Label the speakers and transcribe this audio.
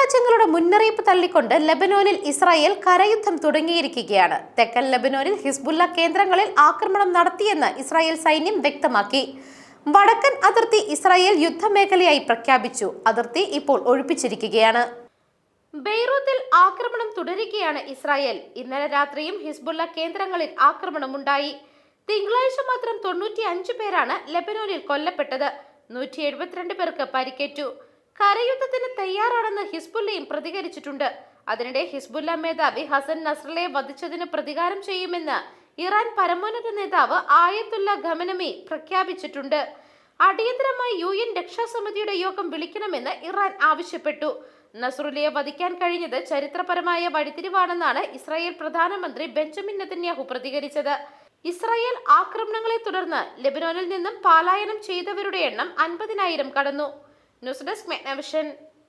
Speaker 1: രാജ്യങ്ങളുടെ മുന്നറിയിപ്പ് തള്ളിക്കൊണ്ട് ലെബനോനിൽ ഇസ്രായേൽ കരയുദ്ധം തുടങ്ങിയിരിക്കുകയാണ്. തെക്കൻ ലെബനോനിൽ ഹിസ്ബുല്ല കേന്ദ്രങ്ങളിൽ ആക്രമണം നടത്തിയെന്ന് ഇസ്രായേൽ സൈന്യം വ്യക്തമാക്കി. വടക്കൻ അതിർത്തി ഇസ്രായേൽ യുദ്ധമേഖലയായി പ്രഖ്യാപിച്ചു. അതിർത്തി ഇപ്പോൾ ഒഴിപ്പിച്ചിരിക്കുകയാണ്. ബെയ്റൂത്തിൽ ആക്രമണം തുടരുകയാണ് ഇസ്രായേൽ. ഇന്നലെ രാത്രിയും ഹിസ്ബുല്ല കേന്ദ്രങ്ങളിൽ ആക്രമണമുണ്ടായി. തിങ്കളാഴ്ച മാത്രം 95 പേരാണ് ലെബനോനിൽ കൊല്ലപ്പെട്ടത്. 172 പേർക്ക് പരിക്കേറ്റു. കരയുദ്ധത്തിന് തയ്യാറാണെന്ന് ഹിസ്ബുല്ലയും പ്രതികരിച്ചിട്ടുണ്ട്. അതിനിടെ ഹിസ്ബുല്ല മേധാവി ഹസൻ നസ്രല്ലയെ വധിച്ചതിന് പ്രതികാരം ചെയ്യുമെന്ന് ഇറാൻ പരമോന്നത നേതാവ് ആയത്തുല്ല ഖമനമി പ്രഖ്യാപിച്ചിട്ടുണ്ട്. അടിയന്തരമായി UN രക്ഷാസമിതിയുടെ യോഗം വിളിക്കണമെന്ന് ഇറാൻ ആവശ്യപ്പെട്ടു. നസ്രുല്ലയെ വധിക്കാൻ കഴിഞ്ഞത് ചരിത്രപരമായ വഴിത്തിരിവാണെന്നാണ് ഇസ്രായേൽ പ്രധാനമന്ത്രി ബെഞ്ചമിൻ നെതന്യാഹു പ്രതികരിച്ചത്. ഇസ്രായേൽ ആക്രമണങ്ങളെ തുടർന്ന് ലെബനോനിൽ നിന്നും പലായനം ചെയ്തവരുടെ എണ്ണം 50,000 കടന്നു. News desk മെഗ്നവിഷൻ.